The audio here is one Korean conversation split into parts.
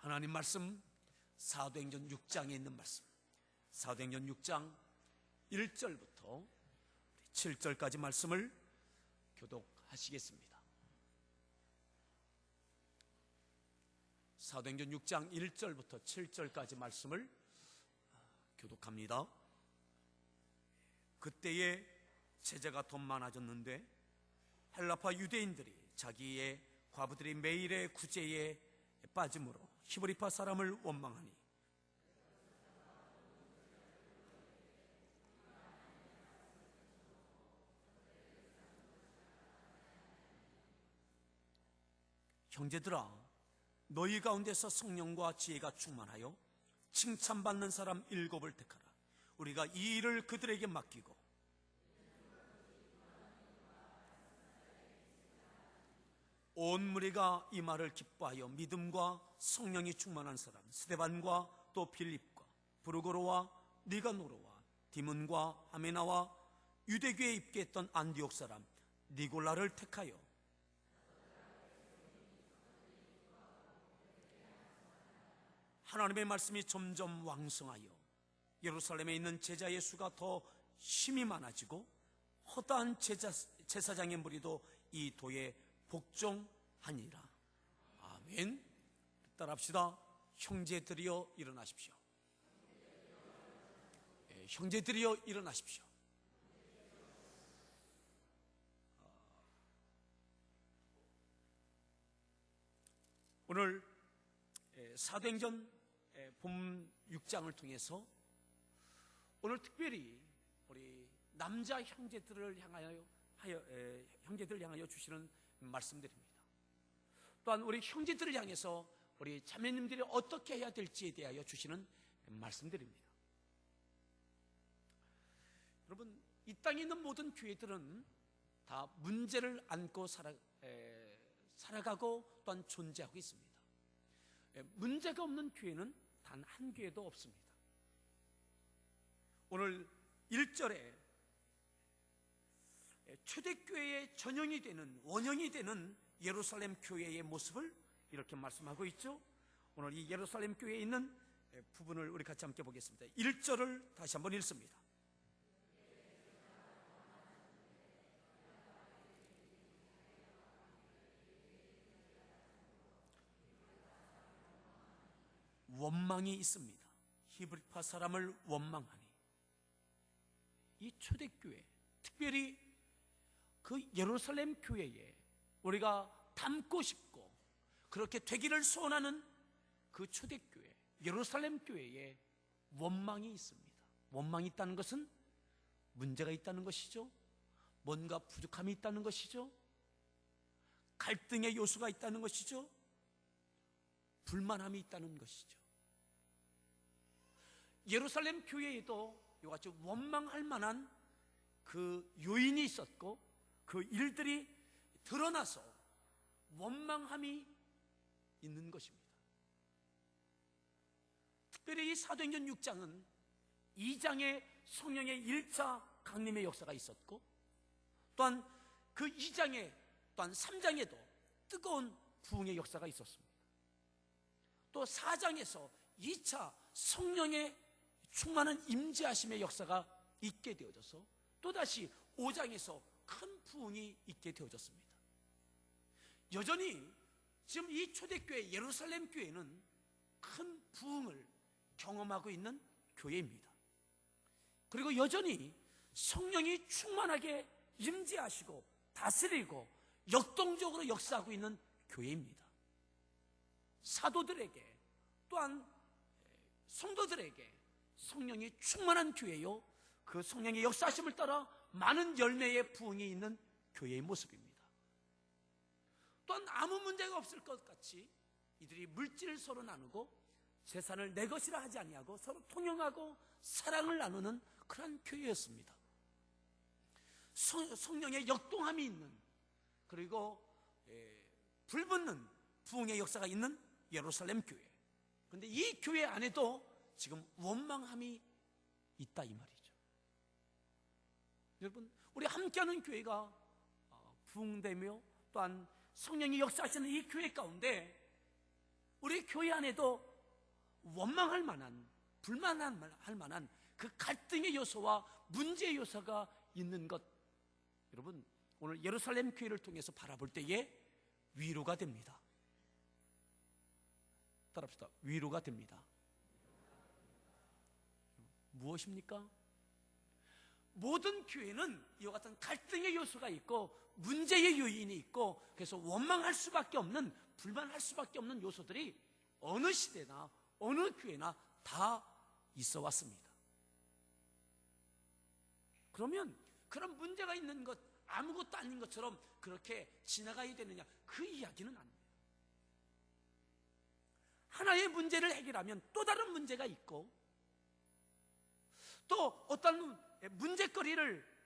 하나님 말씀 사도행전 6장에 있는 말씀, 사도행전 6장 1절부터 7절까지 말씀을 교독하시겠습니다. 사도행전 6장 1절부터 7절까지 말씀을 교독합니다. 그때에 제자가 더 많아졌는데 헬라파 유대인들이 자기의 과부들이 매일의 구제에 빠짐으로 히브리파 사람을 원망하니 형제들아, 너희 가운데서 성령과 지혜가 충만하여 칭찬받는 사람 7을 택하라. 우리가 이 일을 그들에게 맡기고 온 무리가 이 말을 기뻐하여 믿음과 성령이 충만한 사람 스데반과 또 빌립과 브루고로와 니가노로와 디문과 하메나와 유대교에 입교했던 안디옥 사람 니골라를 택하여 하나님의 말씀이 점점 왕성하여 예루살렘에 있는 제자의 수가 더 힘이 많아지고 허다한 제사장의 무리도 이 도에 복종하니라. 아멘. 따라합시다. 형제들이여 일어나십시오. 형제들이여 일어나십시오. 오늘 사도행전 본 6장을 통해서 오늘 특별히 우리 남자 형제들을 향하여 주시는 말씀드립니다. 또한 우리 형제들을 향해서 우리 자매님들이 어떻게 해야 될지에 대하여 주시는 말씀드립니다. 여러분, 이 땅에 있는 모든 교회들은 다 문제를 안고 살아가고 또한 존재하고 있습니다. 문제가 없는 교회는 단 한 교회도 없습니다. 오늘 1절에 초대교회의 전형이 되는, 원형이 되는 예루살렘 교회의 모습을 이렇게 말씀하고 있죠. 오늘 이 예루살렘 교회에 있는 부분을 우리 같이 함께 보겠습니다. 1절을 다시 한번 읽습니다. 원망이 있습니다. 히브리파 사람을 원망하니 이 초대교회, 특별히 그 예루살렘 교회에 우리가 닮고 싶고 그렇게 되기를 소원하는 그 초대교회, 예루살렘 교회에 원망이 있습니다. 원망이 있다는 것은 문제가 있다는 것이죠. 뭔가 부족함이 있다는 것이죠. 갈등의 요소가 있다는 것이죠. 불만함이 있다는 것이죠. 예루살렘 교회에도 이같이 원망할 만한 그 요인이 있었고 그 일들이 드러나서 원망함이 있는 것입니다. 특별히 이 사도행전 6장은 2장에 성령의 1차 강림의 역사가 있었고 또한 그 2장에 또한 3장에도 뜨거운 부흥의 역사가 있었습니다. 또 4장에서 2차 성령의 충만한 임재하심의 역사가 있게 되어져서 또다시 5장에서 큰 부흥이 있게 되어졌습니다. 여전히 지금 이 초대교회 예루살렘 교회는 큰 부흥을 경험하고 있는 교회입니다. 그리고 여전히 성령이 충만하게 임재하시고 다스리고 역동적으로 역사하고 있는 교회입니다. 사도들에게 또한 성도들에게 성령이 충만한 교회요, 그 성령의 역사하심을 따라 많은 열매의 부흥이 있는 교회의 모습입니다. 또한 아무 문제가 없을 것 같이 이들이 물질을 서로 나누고 재산을 내 것이라 하지 아니하고 서로 통용하고 사랑을 나누는 그런 교회였습니다. 성령의 역동함이 있는, 그리고 불붙는 부흥의 역사가 있는 예루살렘 교회. 그런데 이 교회 안에도 지금 원망함이 있다 이 말이죠. 여러분, 우리 함께하는 교회가 부흥되며 또한 성령이 역사하시는 이 교회 가운데 우리 교회 안에도 원망할 만한, 불만할 만한 그 갈등의 요소와 문제의 요소가 있는 것, 여러분 오늘 예루살렘 교회를 통해서 바라볼 때에 위로가 됩니다. 따라합시다. 위로가 됩니다. 무엇입니까? 모든 교회는 이와 같은 갈등의 요소가 있고 문제의 요인이 있고, 그래서 원망할 수밖에 없는, 불만할 수밖에 없는 요소들이 어느 시대나 어느 교회나 다 있어 왔습니다. 그러면 그런 문제가 있는 것, 아무것도 아닌 것처럼 그렇게 지나가야 되느냐, 그 이야기는 아닙니다. 하나의 문제를 해결하면 또 다른 문제가 있고, 또 어떤 문제거리를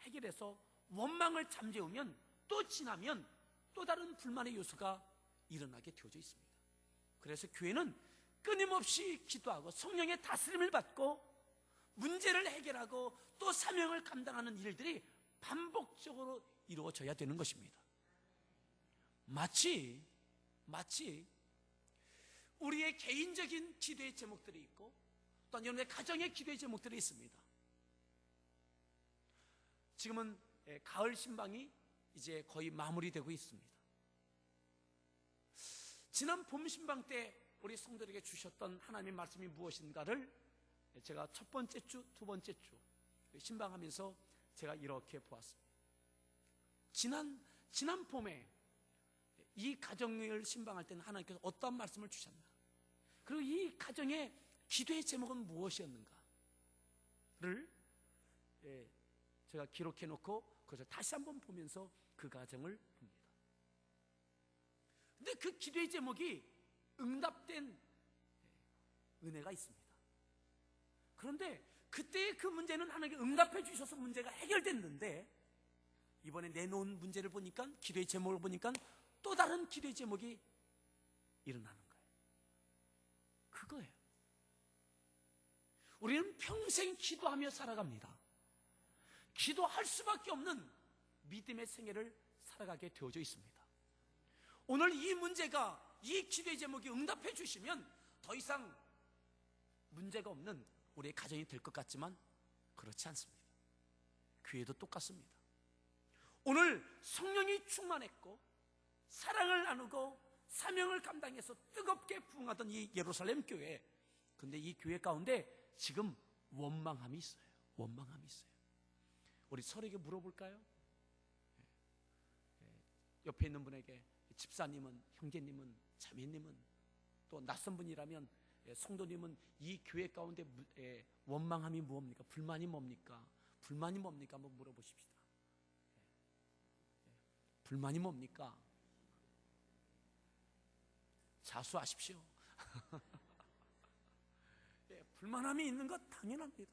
해결해서 원망을 잠재우면 또 지나면 또 다른 불만의 요소가 일어나게 되어져 있습니다. 그래서 교회는 끊임없이 기도하고 성령의 다스림을 받고 문제를 해결하고 또 사명을 감당하는 일들이 반복적으로 이루어져야 되는 것입니다. 마치 우리의 개인적인 기도의 제목들이 있고 또 여러분의 가정의 기도의 제목들이 있습니다. 지금은 가을 신방이 이제 거의 마무리되고 있습니다. 지난 봄 신방 때 우리 성도들에게 주셨던 하나님의 말씀이 무엇인가를 제가 첫 번째 주, 두 번째 주 신방하면서 제가 이렇게 보았습니다. 지난 봄에 이 가정을 신방할 때는 하나님께서 어떤 말씀을 주셨나, 그리고 이 가정의 기도의 제목은 무엇이었는가를 제가 기록해 놓고 그것을 다시 한번 보면서 그 가정을 봅니다. 근데 그 기도의 제목이 응답된 은혜가 있습니다. 그런데 그때의 그 문제는 하나님께 응답해 주셔서 문제가 해결됐는데, 이번에 내놓은 문제를 보니까, 기도의 제목을 보니까 또 다른 기도의 제목이 일어나는 거예요. 그거예요. 우리는 평생 기도하며 살아갑니다. 기도할 수밖에 없는 믿음의 생애를 살아가게 되어져 있습니다. 오늘 이 문제가, 이 기도의 제목이 응답해 주시면 더 이상 문제가 없는 우리의 가정이 될 것 같지만 그렇지 않습니다. 교회도 똑같습니다. 오늘 성령이 충만했고 사랑을 나누고 사명을 감당해서 뜨겁게 부흥하던 이 예루살렘 교회, 근데 이 교회 가운데 지금 원망함이 있어요. 원망함이 있어요. 우리 서로에게 물어볼까요? 옆에 있는 분에게, 집사님은, 형제님은, 자매님은, 또 낯선 분이라면 성도님은 이 교회 가운데 원망함이 무엇입니까? 불만이 뭡니까? 불만이 뭡니까? 한번 물어보십시다. 불만이 뭡니까? 자수하십시오. 불만함이 있는 것 당연합니다.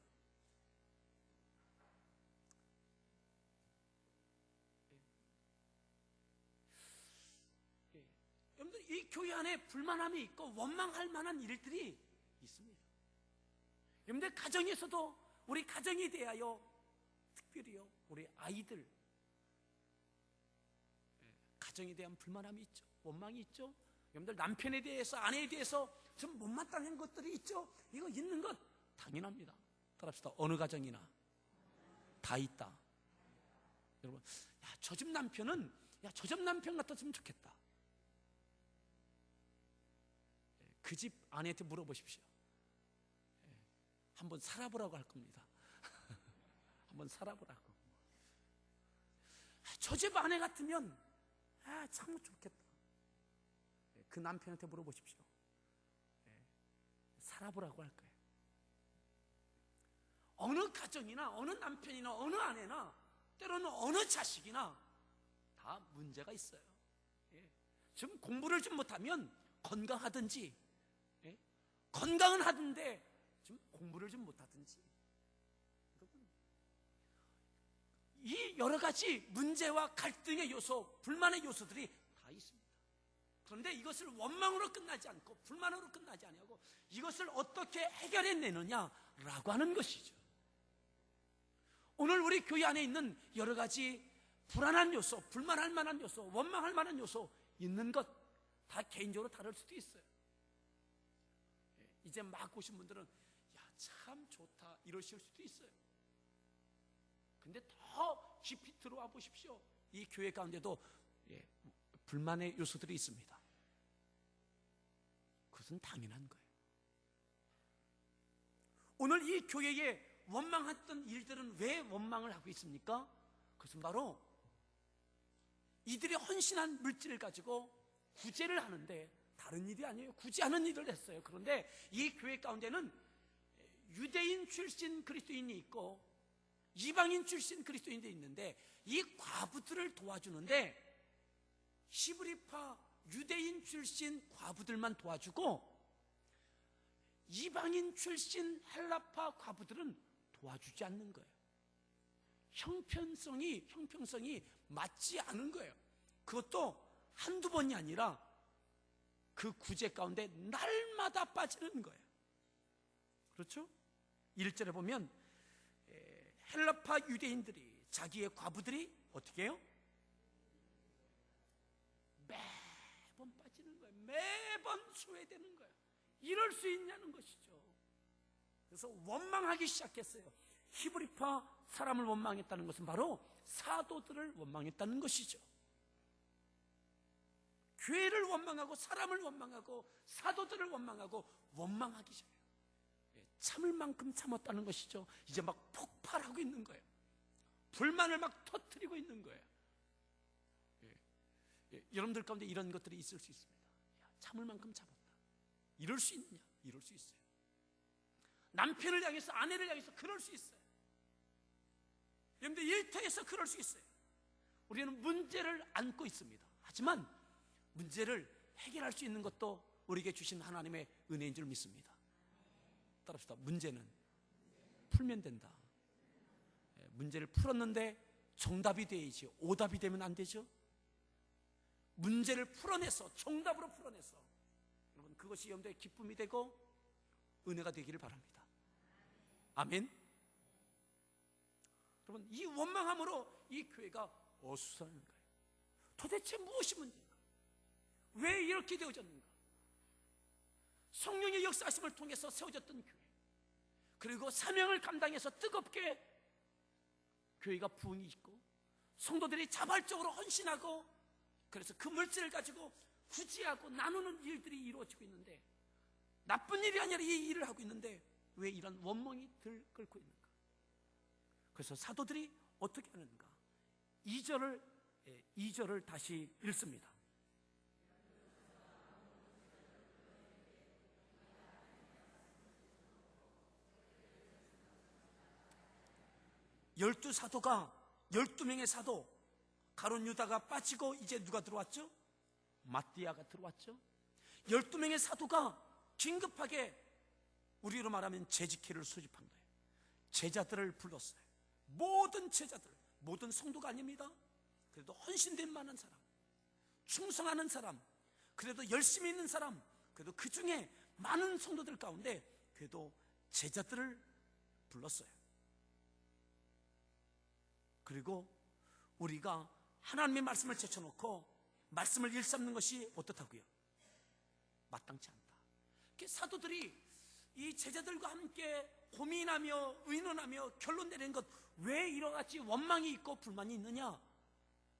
여러분들, 이 교회 안에 불만함이 있고 원망할 만한 일들이 있습니다. 여러분들, 가정에서도 우리 가정에 대하여, 특별히요 우리 아이들, 가정에 대한 불만함이 있죠. 원망이 있죠. 여러분들, 남편에 대해서, 아내에 대해서 좀 못마땅한 것들이 있죠. 이거 있는 것 당연합니다. 따라합시다. 어느 가정이나 다 있다. 여러분, 저 집 남편은, 저 집 남편 같았으면 좋겠다. 그 집 아내한테 물어보십시오. 한번 살아보라고 할 겁니다. 한번 살아보라고. 저 집 아내 같으면 참 좋겠다. 그 남편한테 물어보십시오. 살아보라고 할 거예요. 어느 가정이나 어느 남편이나 어느 아내나 때로는 어느 자식이나 다 문제가 있어요. 지금 공부를 좀 못하면 건강하든지, 건강은 하던데 좀 공부를 좀 못하든지, 이 여러 가지 문제와 갈등의 요소, 불만의 요소들이 다 있습니다. 그런데 이것을 원망으로 끝나지 않고 불만으로 끝나지 아니하고 이것을 어떻게 해결해내느냐라고 하는 것이죠. 오늘 우리 교회 안에 있는 여러 가지 불안한 요소, 불만할 만한 요소, 원망할 만한 요소 있는 것 다 개인적으로 다를 수도 있어요. 이제 막 오신 분들은 야, 참 좋다 이러실 수도 있어요. 근데 더 깊이 들어와 보십시오. 이 교회 가운데도 불만의 요소들이 있습니다. 그것은 당연한 거예요. 오늘 이 교회에 원망했던 일들은 왜 원망을 하고 있습니까? 그것은 바로 이들이 헌신한 물질을 가지고 구제를 하는데 다른 일이 아니에요. 구제하는 일을 했어요. 그런데 이 교회 가운데는 유대인 출신 그리스도인이 있고 이방인 출신 그리스도인도 있는데 이 과부들을 도와주는데 히브리파 유대인 출신 과부들만 도와주고 이방인 출신 헬라파 과부들은 도와주지 않는 거예요. 형평성이 맞지 않은 거예요. 그것도 한두 번이 아니라 그 구제 가운데 날마다 빠지는 거예요. 그렇죠? 1절에 보면 헬라파 유대인들이 자기의 과부들이 어떻게 해요? 매번 빠지는 거예요. 매번 소외되는 거예요. 이럴 수 있냐는 것이죠. 그래서 원망하기 시작했어요. 히브리파 사람을 원망했다는 것은 바로 사도들을 원망했다는 것이죠. 교회를 원망하고 사람을 원망하고 사도들을 원망하고 원망하기 전에 참을 만큼 참았다는 것이죠. 이제 막 폭발하고 있는 거예요. 불만을 막 터뜨리고 있는 거예요. 여러분들 가운데 이런 것들이 있을 수 있습니다. 참을 만큼 참았다. 이럴 수 있느냐? 이럴 수 있어요. 남편을 향해서 아내를 향해서 그럴 수 있어요. 여러분들 일터에서 그럴 수 있어요. 우리는 문제를 안고 있습니다. 하지만 문제를 해결할 수 있는 것도 우리에게 주신 하나님의 은혜인 줄 믿습니다. 따라합시다. 문제는 풀면 된다. 문제를 풀었는데 정답이 돼야지 오답이 되면 안 되죠. 문제를 풀어내서 정답으로 풀어내서 여러분 그것이 여러분들의 기쁨이 되고 은혜가 되기를 바랍니다. 아멘. 여러분 이 원망함으로 이 교회가 어수선한 거예요. 도대체 무엇이 문제인가? 왜 이렇게 되어졌는가? 성령의 역사하심을 통해서 세워졌던 교회, 그리고 사명을 감당해서 뜨겁게 교회가 부흥이 있고 성도들이 자발적으로 헌신하고 그래서 그 물질을 가지고 구제하고 나누는 일들이 이루어지고 있는데 나쁜 일이 아니라 이 일을 하고 있는데 왜 이런 원망이 들끓고 있는가? 그래서 사도들이 어떻게 하는가? 2절을 다시 읽습니다. 열두 사도가 12명의 사도 가룟 유다가 빠지고 이제 누가 들어왔죠? 마띠아가 들어왔죠. 12명의 사도가 긴급하게 우리로 말하면 재직회를 소집한 거예요. 제자들을 불렀어요. 모든 제자들, 모든 성도가 아닙니다. 그래도 헌신된 많은 사람, 충성하는 사람, 그래도 열심히 있는 사람, 그래도 그 중에 많은 성도들 가운데 그래도 제자들을 불렀어요. 그리고 우리가 하나님의 말씀을 제쳐놓고 말씀을 일삼는 것이 어떻다고요? 마땅치 않다. 사도들이 이 제자들과 함께 고민하며 의논하며 결론 내리는 것, 왜 이러같이 원망이 있고 불만이 있느냐?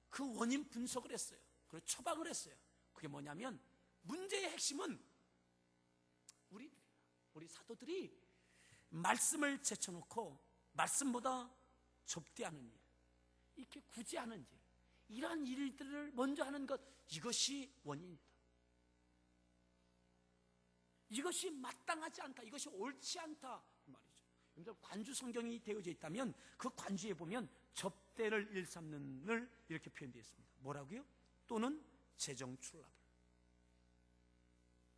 그 원인 분석을 했어요. 그리고 처방을 했어요. 그게 뭐냐면 문제의 핵심은 우리 사도들이 말씀을 제쳐놓고 말씀보다 접대하는 일, 이렇게 구제하는 일, 이러한 일들을 먼저 하는 것, 이것이 원인이다. 이것이 마땅하지 않다. 이것이 옳지 않다 말이죠. 관주 성경이 되어져 있다면 그 관주에 보면 접대를 일삼는을 이렇게 표현되어 있습니다. 뭐라고요? 또는 재정 출납을.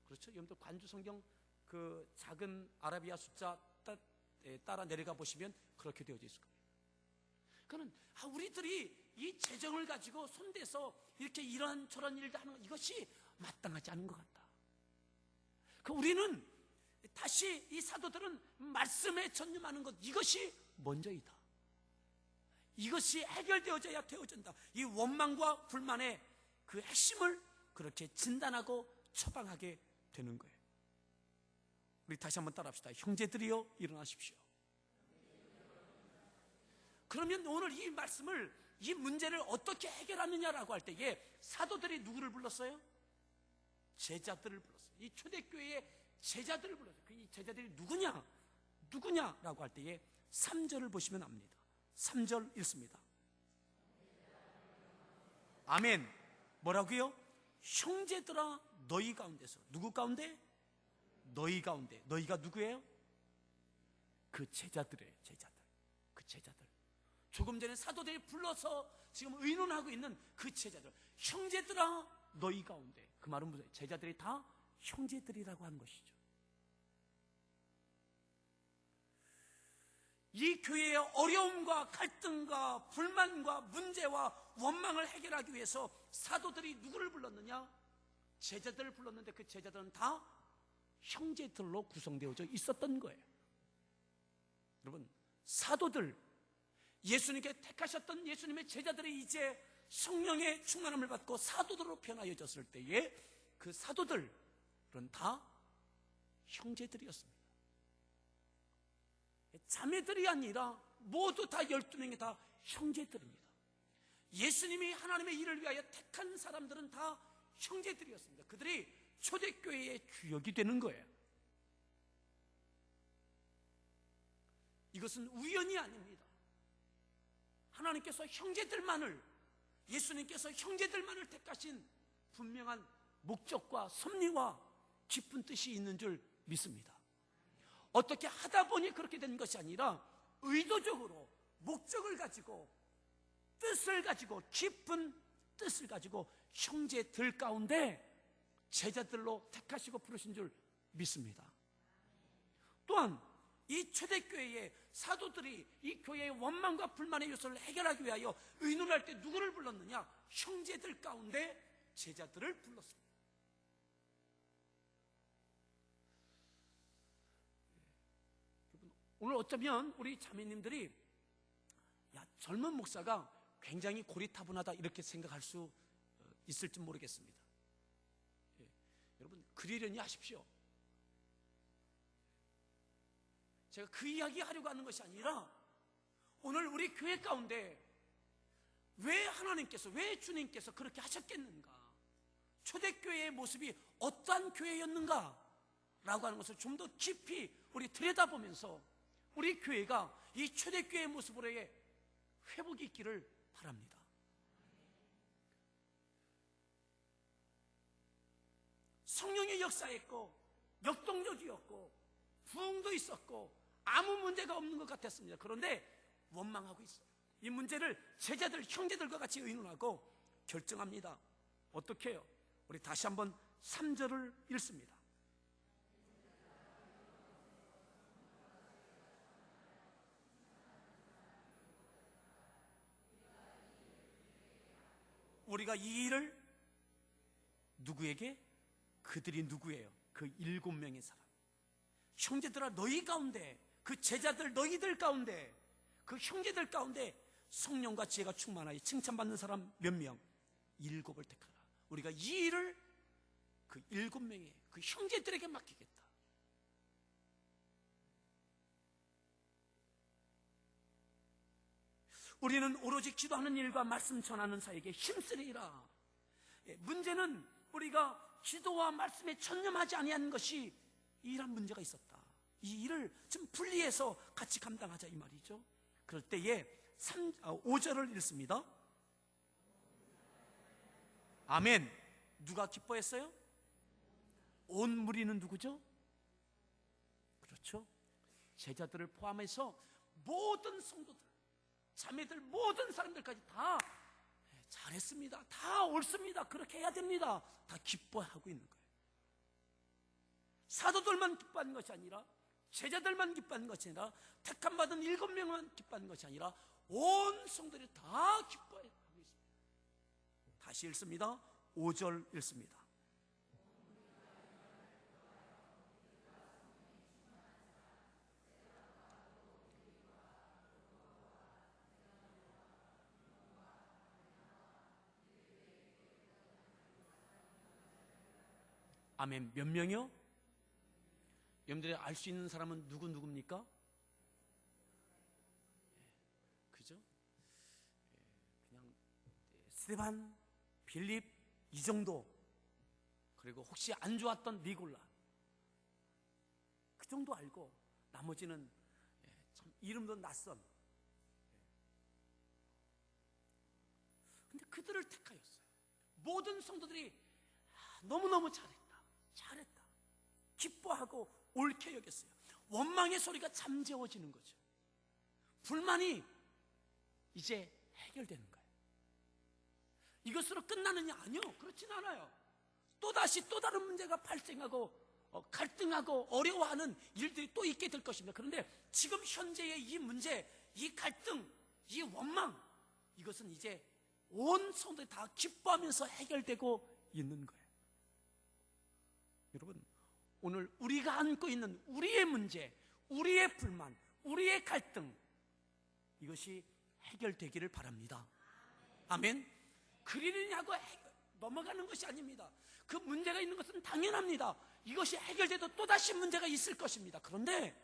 그렇죠? 여러분들 관주 성경 그 작은 아라비아 숫자 따라 내려가 보시면 그렇게 되어져 있을 겁니다. 그는 우리들이 이 재정을 가지고 손대서 이렇게 이런 저런 일도 하는 것, 이것이 마땅하지 않은 것 같다. 우리는 다시 이 사도들은 말씀에 전념하는 것, 이것이 먼저이다. 이것이 해결되어져야 되어진다. 이 원망과 불만의 그 핵심을 그렇게 진단하고 처방하게 되는 거예요. 우리 다시 한번 따라합시다. 형제들이여 일어나십시오. 그러면 오늘 이 말씀을, 이 문제를 어떻게 해결하느냐라고 할 때에 사도들이 누구를 불렀어요? 제자들을 불렀어요. 이 초대교회의 제자들을 불렀어요. 이 제자들이 누구냐라고 할 때에 3절을 보시면 압니다. 3절 읽습니다. 아멘. 뭐라고요? 형제들아 너희 가운데서. 누구 가운데? 너희 가운데. 너희가 누구예요? 그 제자들이에요. 제자들. 그 제자들. 조금 전에 사도들이 불러서 지금 의논하고 있는 그 제자들. 형제들아 너희 가운데. 그 말은 무슨, 제자들이 다 형제들이라고 하는 것이죠. 이 교회의 어려움과 갈등과 불만과 문제와 원망을 해결하기 위해서 사도들이 누구를 불렀느냐? 제자들을 불렀는데 그 제자들은 다 형제들로 구성되어져 있었던 거예요. 여러분, 사도들, 예수님께 택하셨던 예수님의 제자들이 이제 성령의 충만함을 받고 사도들로 변화해졌을 때에 그 사도들은 다 형제들이었습니다. 자매들이 아니라 모두 다 12명이 다 형제들입니다. 예수님이 하나님의 일을 위하여 택한 사람들은 다 형제들이었습니다. 그들이 초대교회의 주역이 되는 거예요. 이것은 우연이 아닙니다. 하나님께서 형제들만을, 예수님께서 형제들만을 택하신 분명한 목적과 섭리와 깊은 뜻이 있는 줄 믿습니다. 어떻게 하다 보니 그렇게 된 것이 아니라 의도적으로 목적을 가지고, 뜻을 가지고, 깊은 뜻을 가지고 형제들 가운데 제자들로 택하시고 부르신 줄 믿습니다. 또한 이 초대교회의 사도들이 이 교회의 원망과 불만의 요소를 해결하기 위하여 의논할 때 누구를 불렀느냐? 형제들 가운데 제자들을 불렀습니다. 오늘 어쩌면 우리 자매님들이, 야, 젊은 목사가 굉장히 고리타분하다 이렇게 생각할 수 있을지 모르겠습니다. 여러분, 그러려니 하십시오. 제가 그 이야기 하려고 하는 것이 아니라 오늘 우리 교회 가운데 왜 하나님께서, 왜 주님께서 그렇게 하셨겠는가, 초대교회의 모습이 어떠한 교회였는가 라고 하는 것을 좀 더 깊이 우리 들여다보면서 우리 교회가 이 초대교회의 모습으로의 회복이 있기를 바랍니다. 성령의 역사였고 역동적이었고 부흥도 있었고 아무 문제가 없는 것 같았습니다. 그런데 원망하고 있어요. 이 문제를 제자들, 형제들과 같이 의논하고 결정합니다. 어떻게 해요? 우리 다시 한번 3절을 읽습니다. 우리가 이 일을 누구에게? 그들이 누구예요? 그 7명의 사람. 형제들아 너희 가운데, 그 제자들 너희들 가운데, 그 형제들 가운데 성령과 지혜가 충만하여 칭찬받는 사람 몇 명? 7을 택하라. 우리가 이 일을 그 7명의 그 형제들에게 맡기겠다. 우리는 오로지 기도하는 일과 말씀 전하는 사에게 힘쓰리라. 문제는 우리가 기도와 말씀에 전념하지 아니한 것이 이런 문제가 있었다. 이 일을 좀 분리해서 같이 감당하자 이 말이죠. 그럴 때에 5절을 읽습니다. 아멘. 누가 기뻐했어요? 온 무리는 누구죠? 그렇죠. 제자들을 포함해서 모든 성도들, 자매들, 모든 사람들까지 다 잘했습니다. 다 옳습니다. 그렇게 해야 됩니다. 다 기뻐하고 있는 거예요. 사도들만 기뻐하는 것이 아니라, 제자들만 기뻐하는 것이 아니라, 택함받은 7명만 기뻐하는 것이 아니라 온 성도들이 다 기뻐하고 있습니다. 다시 읽습니다. 5절 읽습니다. 아멘. 몇 명이요? 여러분들이 알 수 있는 사람은 누굽니까? 그죠? 그냥 스데반, 빌립 이 정도, 그리고 혹시 안 좋았던 니골라, 그 정도 알고 나머지는 참 이름도 낯선. 근데 그들을 택하였어요. 모든 성도들이 너무너무 잘했다 기뻐하고 옳게 여겼어요. 원망의 소리가 잠재워지는 거죠. 불만이 이제 해결되는 거예요. 이것으로 끝나느냐? 아니요, 그렇진 않아요. 또다시 또 다른 문제가 발생하고 갈등하고 어려워하는 일들이 또 있게 될 것입니다. 그런데 지금 현재의 이 문제, 이 갈등, 이 원망, 이것은 이제 온 성도들이 다 기뻐하면서 해결되고 있는 거예요. 여러분, 오늘 우리가 안고 있는 우리의 문제, 우리의 불만, 우리의 갈등, 이것이 해결되기를 바랍니다. 아멘. 그리느냐고 넘어가는 것이 아닙니다. 그 문제가 있는 것은 당연합니다. 이것이 해결돼도 또다시 문제가 있을 것입니다. 그런데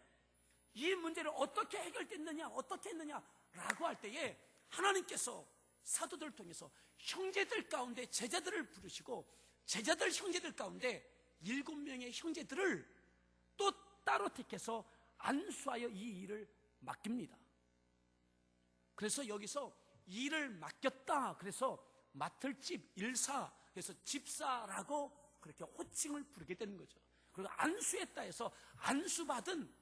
이 문제를 어떻게 해결됐느냐, 어떻게 했느냐라고 할 때에 하나님께서 사도들을 통해서 형제들 가운데 제자들을 부르시고, 제자들 형제들 가운데 7명의 형제들을 또 따로 택해서 안수하여 이 일을 맡깁니다. 그래서 여기서 일을 맡겼다, 그래서 맡을 집 일사, 그래서 집사라고 그렇게 호칭을 부르게 되는 거죠. 그리고 안수했다 해서 안수받은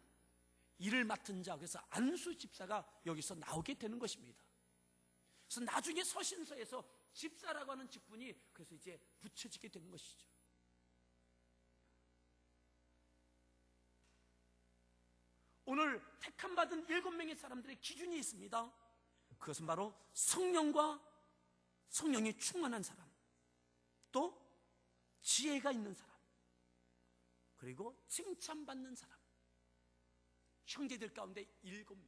일을 맡은 자, 그래서 안수 집사가 여기서 나오게 되는 것입니다. 그래서 나중에 서신서에서 집사라고 하는 직분이 그래서 이제 붙여지게 되는 것이죠. 오늘 택함 받은 7명의 사람들의 기준이 있습니다. 그것은 바로 성령과 성령이 충만한 사람, 또 지혜가 있는 사람, 그리고 칭찬받는 사람. 형제들 가운데 7명.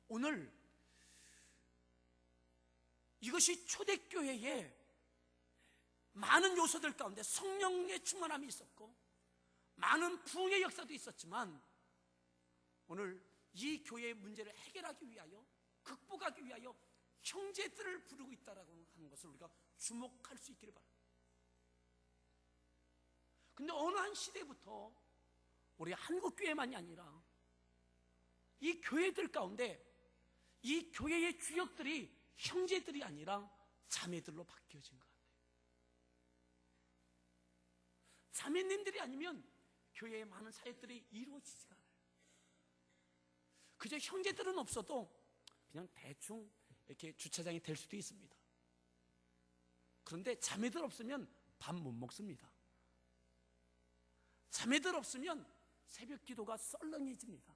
오늘 이것이 초대교회에 많은 요소들 가운데 성령의 충만함이 있었고 많은 부흥의 역사도 있었지만, 오늘 이 교회의 문제를 해결하기 위하여, 극복하기 위하여 형제들을 부르고 있다라고 하는 것을 우리가 주목할 수 있기를 바랍니다. 근데 어느 한 시대부터 우리 한국교회만이 아니라 이 교회들 가운데 이 교회의 주역들이 형제들이 아니라 자매들로 바뀌어진 것 같아요. 자매님들이 아니면 교회의 많은 사역들이 이루어지지가 않아요. 그저 형제들은 없어도 그냥 대충 이렇게 주차장이 될 수도 있습니다. 그런데 자매들 없으면 밥 못 먹습니다. 자매들 없으면 새벽 기도가 썰렁해집니다.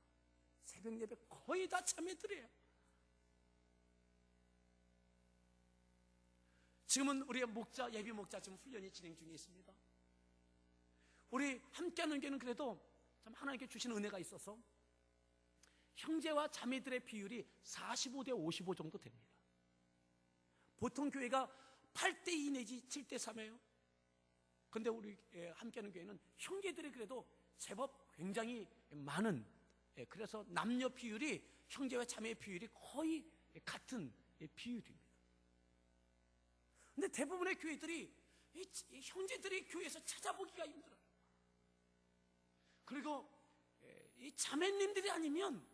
새벽 예배 거의 다 자매들이에요. 지금은 우리의 목자, 예비 목자 지금 훈련이 진행 중에 있습니다. 우리 함께하는 교회는 그래도 참 하나님께 주신 은혜가 있어서 형제와 자매들의 비율이 45대 55 정도 됩니다. 보통 교회가 8대2 내지 7대3이에요. 그런데 우리 함께하는 교회는 형제들이 그래도 제법 굉장히 많은, 그래서 남녀 비율이, 형제와 자매의 비율이 거의 같은 비율입니다. 근데 대부분의 교회들이 이 형제들이 교회에서 찾아보기가 힘들어요. 그리고 이 자매님들이 아니면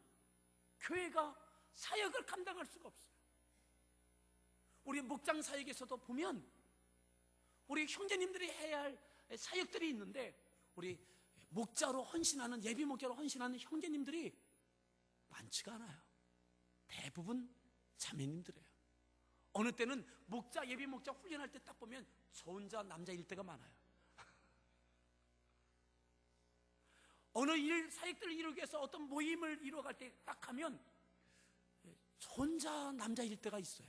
교회가 사역을 감당할 수가 없어요. 우리 목장 사역에서도 보면 우리 형제님들이 해야 할 사역들이 있는데, 우리 목자로 헌신하는, 예비 목자로 헌신하는 형제님들이 많지가 않아요. 대부분 자매님들이에요. 어느 때는 목자, 예비 목자 훈련할 때 딱 보면 저 혼자 남자일 때가 많아요. 어느 사역들을 이루기 위해서 어떤 모임을 이루어갈 때 딱 하면 저 혼자 남자일 때가 있어요.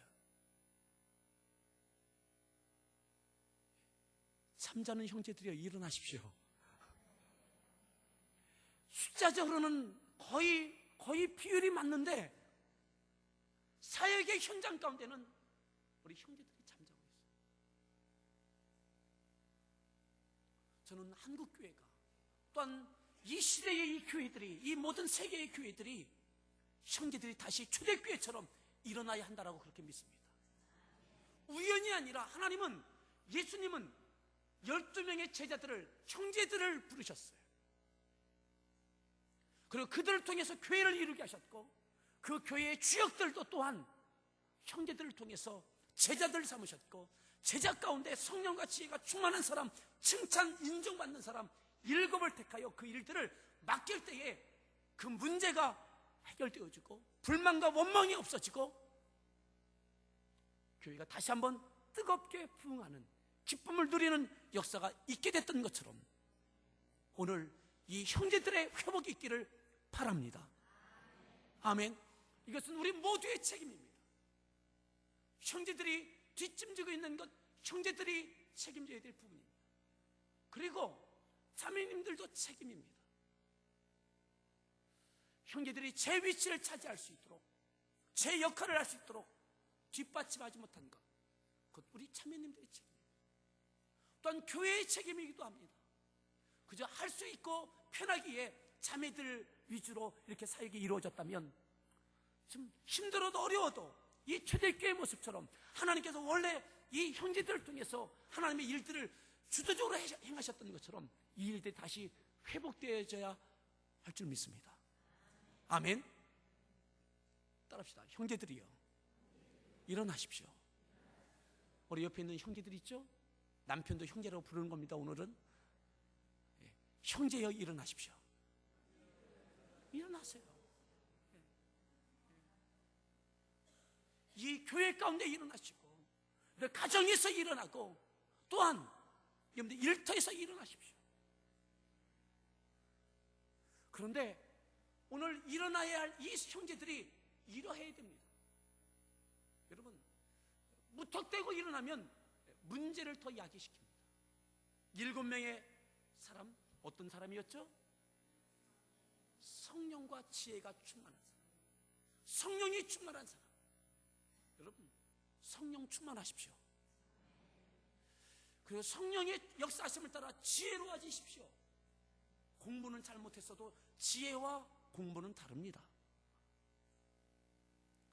잠자는 형제들이여, 일어나십시오. 숫자적으로는 거의 비율이 맞는데 사역의 현장 가운데는 우리 형제들이 잠자고 있어요. 저는 한국교회가 또한 이 시대의 이 교회들이, 이 모든 세계의 교회들이, 형제들이 다시 초대교회처럼 일어나야 한다라고 그렇게 믿습니다. 우연이 아니라 하나님은, 예수님은 12명의 제자들을, 형제들을 부르셨어요. 그리고 그들을 통해서 교회를 이루게 하셨고, 그 교회의 주역들도 또한 형제들을 통해서 제자들을 삼으셨고, 제자 가운데 성령과 지혜가 충만한 사람, 칭찬, 인정받는 사람 7을 택하여 그 일들을 맡길 때에 그 문제가 해결되어지고 불만과 원망이 없어지고 교회가 다시 한번 뜨겁게 부흥하는, 기쁨을 누리는 역사가 있게 됐던 것처럼 오늘 이 형제들의 회복이 있기를 바랍니다. 아멘. 이것은 우리 모두의 책임입니다. 형제들이 뒷짐지고 있는 것, 형제들이 책임져야 될 부분입니다. 그리고 자매님들도 책임입니다. 형제들이 제 위치를 차지할 수 있도록, 제 역할을 할 수 있도록 뒷받침하지 못한 것, 그것 우리 자매님들의 책임입니다. 또한 교회의 책임이기도 합니다. 그저 할 수 있고 편하기에 자매들 위주로 이렇게 사역이 이루어졌다면, 좀 힘들어도 어려워도 이 초대교회의 모습처럼 하나님께서 원래 이 형제들을 통해서 하나님의 일들을 주도적으로 행하셨던 것처럼 이 일들이 다시 회복되어져야 할 줄 믿습니다. 아멘. 따라합시다. 형제들이요, 일어나십시오. 우리 옆에 있는 형제들 있죠? 남편도 형제라고 부르는 겁니다. 오늘은 형제여 일어나십시오. 일어나세요. 이 교회 가운데 일어나시고, 가정에서 일어나고, 또한 여러분들 일터에서 일어나십시오. 그런데 오늘 일어나야 할 이 형제들이 이러해야 됩니다. 여러분, 무턱대고 일어나면 문제를 더 야기시킵니다. 7명의 사람, 어떤 사람이었죠? 성령과 지혜가 충만한 사람, 성령이 충만한 사람. 여러분, 성령 충만하십시오. 그리고 성령의 역사하심을 따라 지혜로워지십시오. 공부는 잘못했어도 지혜와 공부는 다릅니다.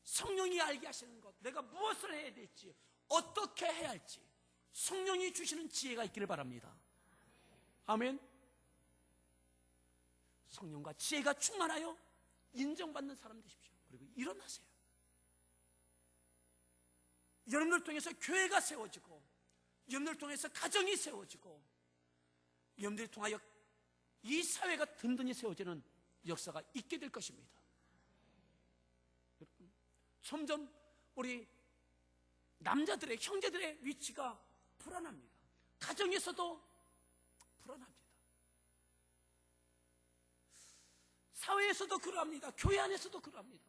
성령이 알게 하시는 것, 내가 무엇을 해야 될지, 어떻게 해야 할지 성령이 주시는 지혜가 있기를 바랍니다. 아멘. 성령과 지혜가 충만하여 인정받는 사람 되십시오. 그리고 일어나세요. 여러분들 통해서 교회가 세워지고, 여러분들 통해서 가정이 세워지고, 여러분들을 통하여 이 사회가 든든히 세워지는 역사가 있게 될 것입니다. 여러분, 점점 우리 남자들의, 형제들의 위치가 불안합니다. 가정에서도 불안합니다. 사회에서도 그러합니다. 교회 안에서도 그러합니다.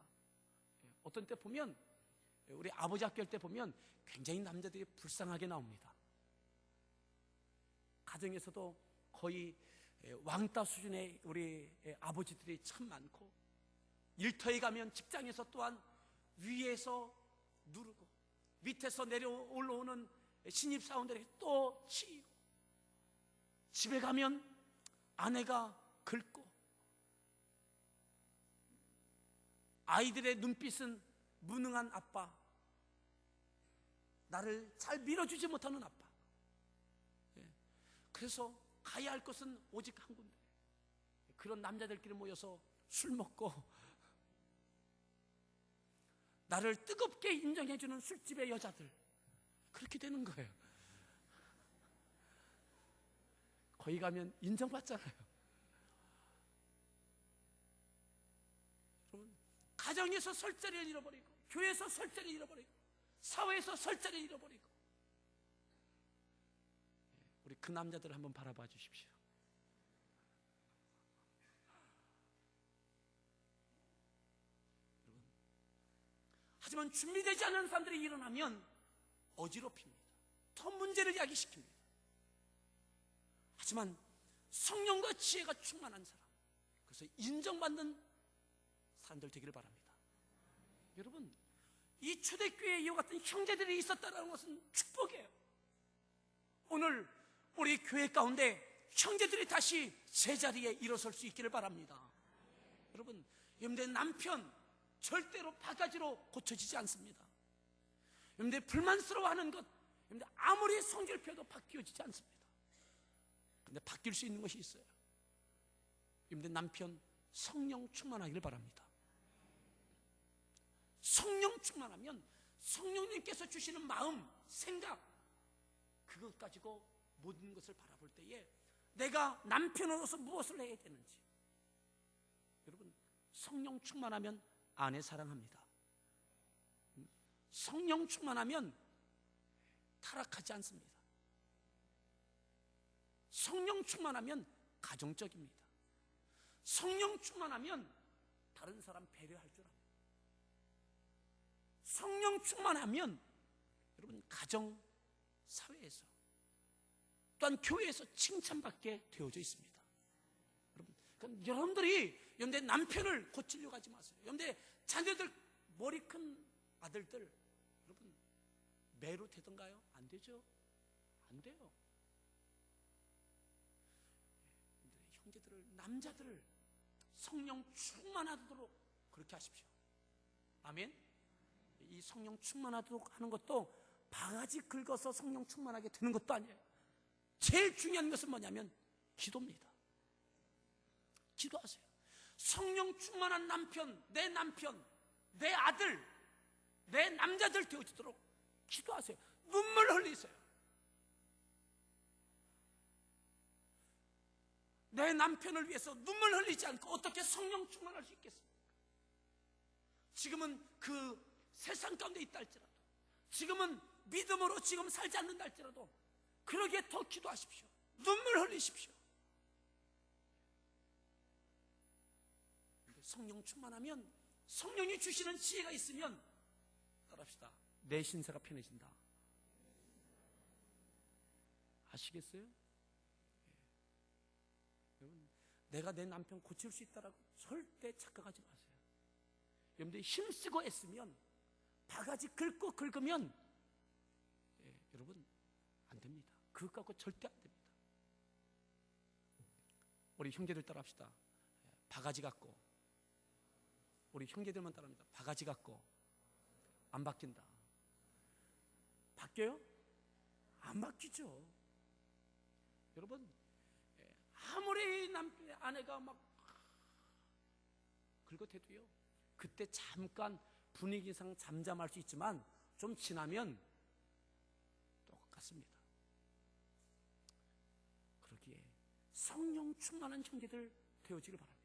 어떤 때 보면, 우리 아버지 학교 할 때 보면 굉장히 남자들이 불쌍하게 나옵니다. 가정에서도 거의 왕따 수준의 우리 아버지들이 참 많고, 일터에 가면 직장에서 또한 위에서 누르고 밑에서 올라오는 신입사원들에게 또 치이고, 집에 가면 아내가 긁고, 아이들의 눈빛은 무능한 아빠, 나를 잘 밀어주지 못하는 아빠. 그래서 가야 할 것은 오직 한 군데. 그런 남자들끼리 모여서 술 먹고, 나를 뜨겁게 인정해주는 술집의 여자들, 그렇게 되는 거예요. 거기 가면 인정받잖아요. 여러분, 가정에서 설 자리를 잃어버리고, 교회에서 설 자리를 잃어버리고, 사회에서 설 자리를 잃어버리고, 우리 그 남자들을 한번 바라봐 주십시오. 하지만 준비되지 않은 사람들이 일어나면 어지럽힙니다. 더 문제를 야기시킵니다. 하지만 성령과 지혜가 충만한 사람, 그래서 인정받는 사람들 되기를 바랍니다. 여러분, 이 초대교회에 이와 같은 형제들이 있었다는 것은 축복이에요. 오늘 우리 교회 가운데 형제들이 다시 제자리에 일어설 수 있기를 바랍니다. 여러분, 여러분의 남편 절대로 바가지로 고쳐지지 않습니다. 여러분의 불만스러워하는 것, 여러분들 아무리 성질 펴도 바뀌어지지 않습니다. 그런데 바뀔 수 있는 것이 있어요. 여러분들 남편 성령 충만하기를 바랍니다. 성령 충만하면 성령님께서 주시는 마음, 생각, 그것 가지고 모든 것을 바라볼 때에 내가 남편으로서 무엇을 해야 되는지, 여러분, 성령 충만하면 아내 사랑합니다. 성령 충만하면 타락하지 않습니다. 성령 충만하면 가정적입니다. 성령 충만하면 다른 사람 배려할 줄 압니다. 성령 충만하면 여러분, 가정, 사회에서 또한 교회에서 칭찬받게 되어져 있습니다. 여러분, 그럼 여러분들의 남편을 고치려고 하지 마세요. 여러분들의 자녀들, 머리 큰 아들들, 여러분, 매로 되던가요? 안 되죠? 안 돼요. 형제들을, 남자들을 성령 충만하도록 그렇게 하십시오. 아멘. 이 성령 충만하도록 하는 것도 바가지 긁어서 성령 충만하게 되는 것도 아니에요. 제일 중요한 것은 뭐냐면 기도입니다. 기도하세요. 성령 충만한 남편, 내 아들, 내 남자들 되어지도록 기도하세요. 눈물 흘리세요. 내 남편을 위해서 눈물 흘리지 않고 어떻게 성령 충만할 수 있겠습니까? 지금은 그 세상 가운데 있다 할지라도, 지금은 믿음으로 지금 살지 않는다 할지라도 그러기에 더 기도하십시오. 눈물 흘리십시오. 성령 충만하면, 성령이 주시는 지혜가 있으면, 따라합시다, 내 신세가 편해진다. 아시겠어요? 여러분, 내가 내 남편 고칠 수 있다라고 절대 착각하지 마세요. 여러분들이 힘쓰고 애쓰면, 바가지 긁으면 여러분, 안 됩니다. 그것 갖고 절대 안 됩니다. 우리 형제들 따라합시다. 바가지 갖고, 우리 형제들만 따라합니다. 바가지 갖고 안 바뀐다. 바뀌어요? 안 바뀌죠. 여러분, 아무리 아내가 막 긁어대도요, 그때 잠깐 분위기상 잠잠할 수 있지만 좀 지나면 똑같습니다. 그러기에 성령 충만한 형제들 되어지길 바랍니다.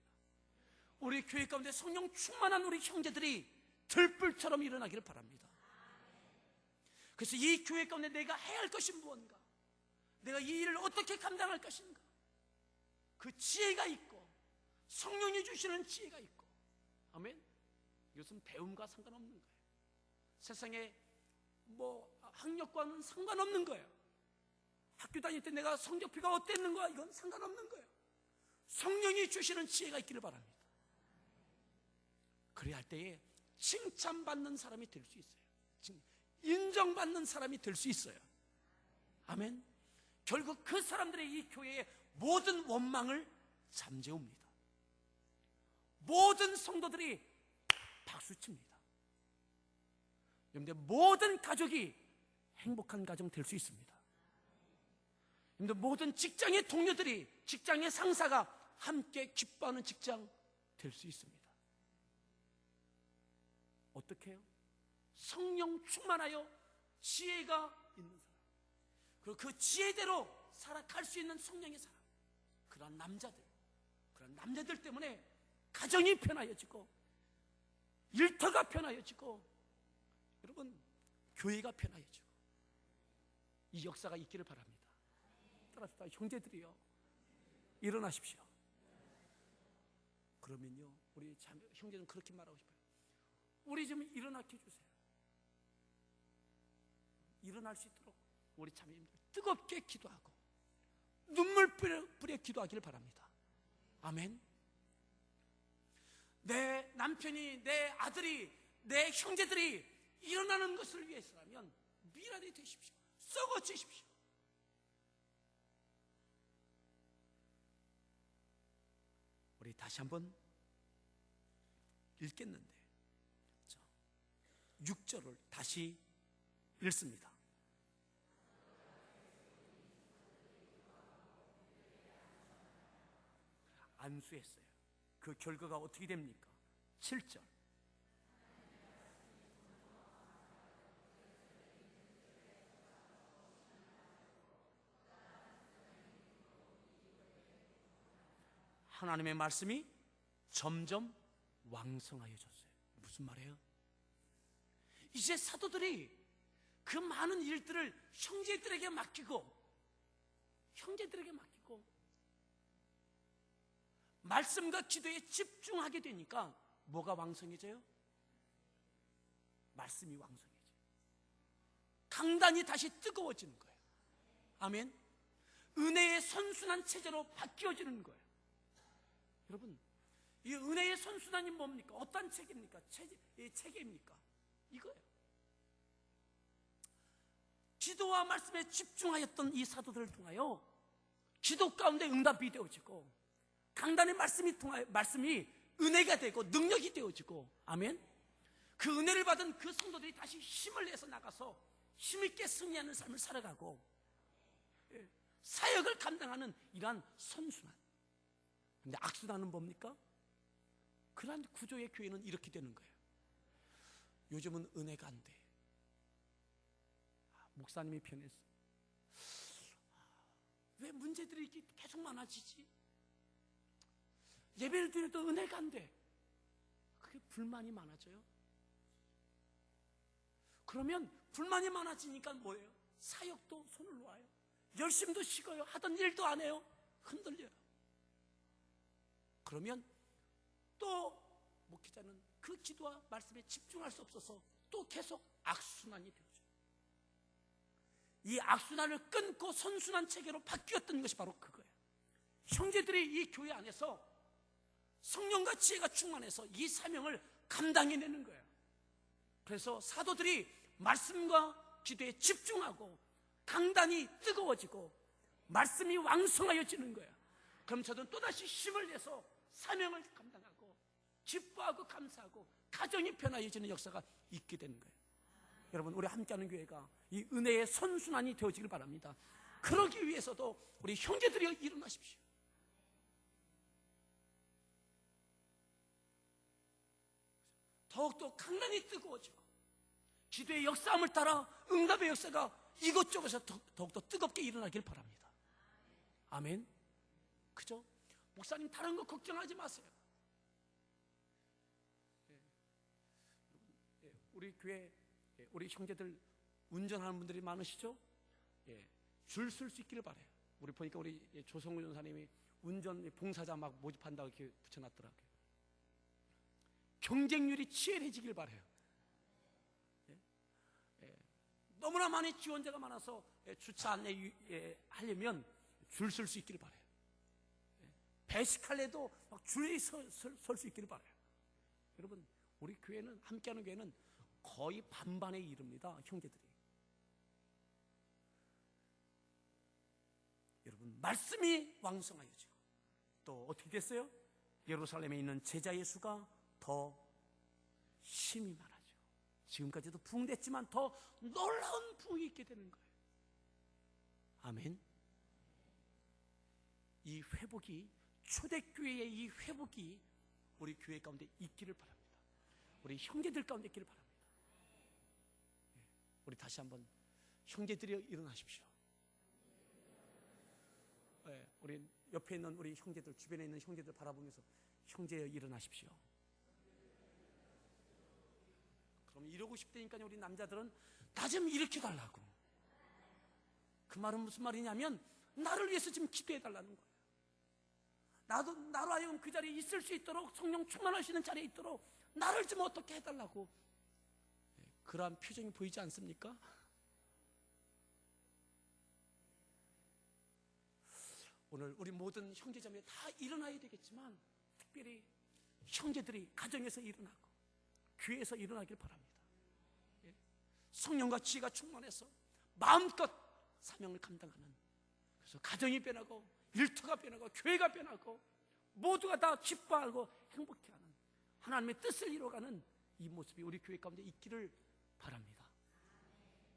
우리 교회 가운데 성령 충만한 우리 형제들이 들불처럼 일어나기를 바랍니다. 그래서 이 교회 가운데 내가 해야 할 것이 무언가, 내가 이 일을 어떻게 감당할 것인가, 그 지혜가 있고 성령이 주시는 지혜가 있고, 아멘. 이것은 배움과 상관없는 거예요. 세상에 학력과는 상관없는 거예요. 학교 다닐 때 내가 성적표가 어땠는가, 이건 상관없는 거예요. 성령이 주시는 지혜가 있기를 바랍니다. 그래야 할 때에 칭찬받는 사람이 될 수 있어요. 인정받는 사람이 될 수 있어요. 아멘. 결국 그 사람들의 이 교회의 모든 원망을 잠재웁니다. 모든 성도들이 박수칩니다. 여러분들, 모든 가족이 행복한 가정 될 수 있습니다. 여러분들, 모든 직장의 동료들이, 직장의 상사가 함께 기뻐하는 직장 될 수 있습니다. 어떻게 해요? 성령 충만하여 지혜가 있는 사람, 그리고 그 지혜대로 살아갈 수 있는 성령의 사람, 그런 남자들 때문에 가정이 편하여지고, 일터가 편하여지고, 여러분, 교회가 편하여지고, 이 역사가 있기를 바랍니다. 따라서 형제들이요, 일어나십시오. 그러면요, 우리 형제는 그렇게 말하고 싶어요. 우리 좀 일어나게 해주세요. 일어날 수 있도록 우리 자매님들 뜨겁게 기도하고 눈물 뿌려 기도하기를 바랍니다. 아멘. 내 남편이, 내 아들이, 내 형제들이 일어나는 것을 위해서라면 미랄이 되십시오. 썩어지십시오. 우리 다시 한번 읽겠는데 6절을 다시 읽습니다. 안수했어요. 그 결과가 어떻게 됩니까? 7절. 하나님의 말씀이 점점 왕성하여졌어요. 무슨 말이에요? 이제 사도들이 그 많은 일들을 형제들에게 맡기고 말씀과 기도에 집중하게 되니까 뭐가 왕성해져요? 말씀이 왕성해져요. 강단이 다시 뜨거워지는 거예요. 아멘. 은혜의 선순환 체제로 바뀌어지는 거예요. 여러분, 이 은혜의 선순환이 뭡니까? 어떤 체계입니까? 체계입니까? 이거예요. 기도와 말씀에 집중하였던 이 사도들을 통하여 기도 가운데 응답이 되어지고, 강단의 말씀이 은혜가 되고 능력이 되어지고, 아멘. 그 은혜를 받은 그 성도들이 다시 힘을 내서 나가서 힘있게 승리하는 삶을 살아가고 사역을 감당하는 이러한 선순환. 근데 악순환은 뭡니까? 그러한 구조의 교회는 이렇게 되는 거예요. 요즘은 은혜가 안 돼. 목사님이 변했어. 왜 문제들이 이렇게 계속 많아지지? 예배를 드려도 은혜가 안 돼. 그게 불만이 많아져요. 그러면 불만이 많아지니까 뭐예요? 사역도 손을 놓아요. 열심도 식어요. 하던 일도 안 해요. 흔들려요. 그러면 또 목회자는 그 기도와 말씀에 집중할 수 없어서 또 계속 악순환이 되어져요. 이 악순환을 끊고 선순환 체계로 바뀌었던 것이 바로 그거예요. 형제들이 이 교회 안에서 성령과 지혜가 충만해서 이 사명을 감당해내는 거예요. 그래서 사도들이 말씀과 기도에 집중하고 강단이 뜨거워지고 말씀이 왕성하여지는 거예요. 그럼 저도 또다시 힘을 내서 사명을 감당하고 기뻐하고 감사하고 가정이 변화해지는 역사가 있게 되는 거예요. 여러분, 우리 함께하는 교회가 이 은혜의 선순환이 되어지길 바랍니다. 그러기 위해서도 우리 형제들이 일어나십시오. 더욱더 강단이 뜨거워지고 기도의 역사함을 따라 응답의 역사가 이것저것에서 더욱더 뜨겁게 일어나길 바랍니다. 아멘. 그죠? 목사님 다른 거 걱정하지 마세요. 우리 교회 우리 형제들 운전하는 분들이 많으시죠? 줄 쓸 수 있기를 바라요. 우리 보니까 우리 조성우 전사님이 운전 봉사자 막 모집한다고 이렇게 붙여놨더라고요. 경쟁률이 치열해지길 바라요. 너무나 많이 지원자가 많아서 주차 안내하려면 줄 쓸 수 있기를 바라요. 배식할래도 막 줄이 설 수 있기를 바라요. 여러분, 우리 교회는, 함께하는 교회는 거의 반반에 이릅니다. 형제들이. 여러분, 말씀이 왕성하여지고 또 어떻게 됐어요? 예루살렘에 있는 제자의 수가 더 힘이 많아지고 지금까지도 부흥됐지만 더 놀라운 부흥이 있게 되는 거예요. 아멘. 이 회복이, 초대교회의 이 회복이 우리 교회 가운데 있기를 바랍니다. 우리 형제들 가운데 있기를 바랍니다. 우리 다시 한번 형제들이 일어나십시오. 우리 옆에 있는 우리 형제들, 주변에 있는 형제들 바라보면서 형제여 일어나십시오. 그럼 이러고 싶다니까요. 우리 남자들은 나 좀 일으켜달라고. 그 말은 무슨 말이냐면 나를 위해서 지금 기도해달라는 거예요. 나로 하여금 그 자리에 있을 수 있도록, 성령 충만할 수 있는 자리에 있도록 나를 좀 어떻게 해달라고. 그러한 표정이 보이지 않습니까? 오늘 우리 모든 형제자매 다 일어나야 되겠지만 특별히 형제들이 가정에서 일어나고 교회에서 일어나길 바랍니다. 성령과 지혜가 충만해서 마음껏 사명을 감당하는, 그래서 가정이 변하고 일터가 변하고 교회가 변하고 모두가 다 기뻐하고 행복해하는 하나님의 뜻을 이루어가는 이 모습이 우리 교회 가운데 있기를 바랍니다.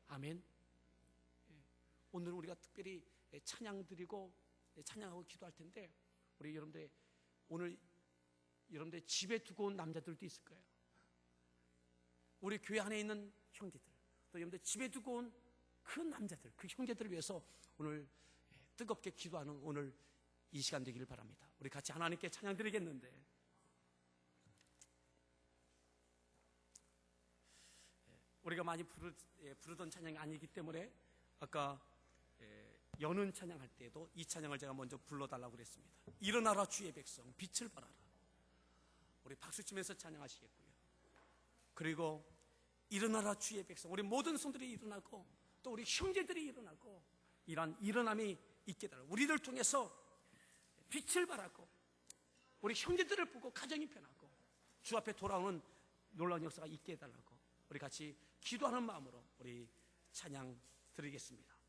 아멘. 오늘 우리가 특별히 찬양 드리고 찬양하고 기도할 텐데, 우리 여러분들 오늘 여러분들 집에 두고 온 남자들도 있을 거예요. 우리 교회 안에 있는 형제들, 또 여러분들 집에 두고 온 그 남자들, 그 형제들을 위해서 오늘 뜨겁게 기도하는 오늘 이 시간 되기를 바랍니다. 우리 같이 하나님께 찬양 드리겠는데, 우리가 많이 부르던 찬양이 아니기 때문에 아까 여는 찬양할 때에도 이 찬양을 제가 먼저 불러달라고 그랬습니다. 일어나라 주의 백성, 빛을 발하라. 우리 박수 치면서 찬양하시겠고요. 그리고 일어나라 주의 백성, 우리 모든 성들이 일어나고 또 우리 형제들이 일어나고 이런 일어남이 있게 달라. 우리를 통해서 빛을 발하고 우리 형제들을 보고 가정이 변하고 주 앞에 돌아오는 놀라운 역사가 있게 해달라고 우리 같이 기도하는 마음으로 우리 찬양 드리겠습니다.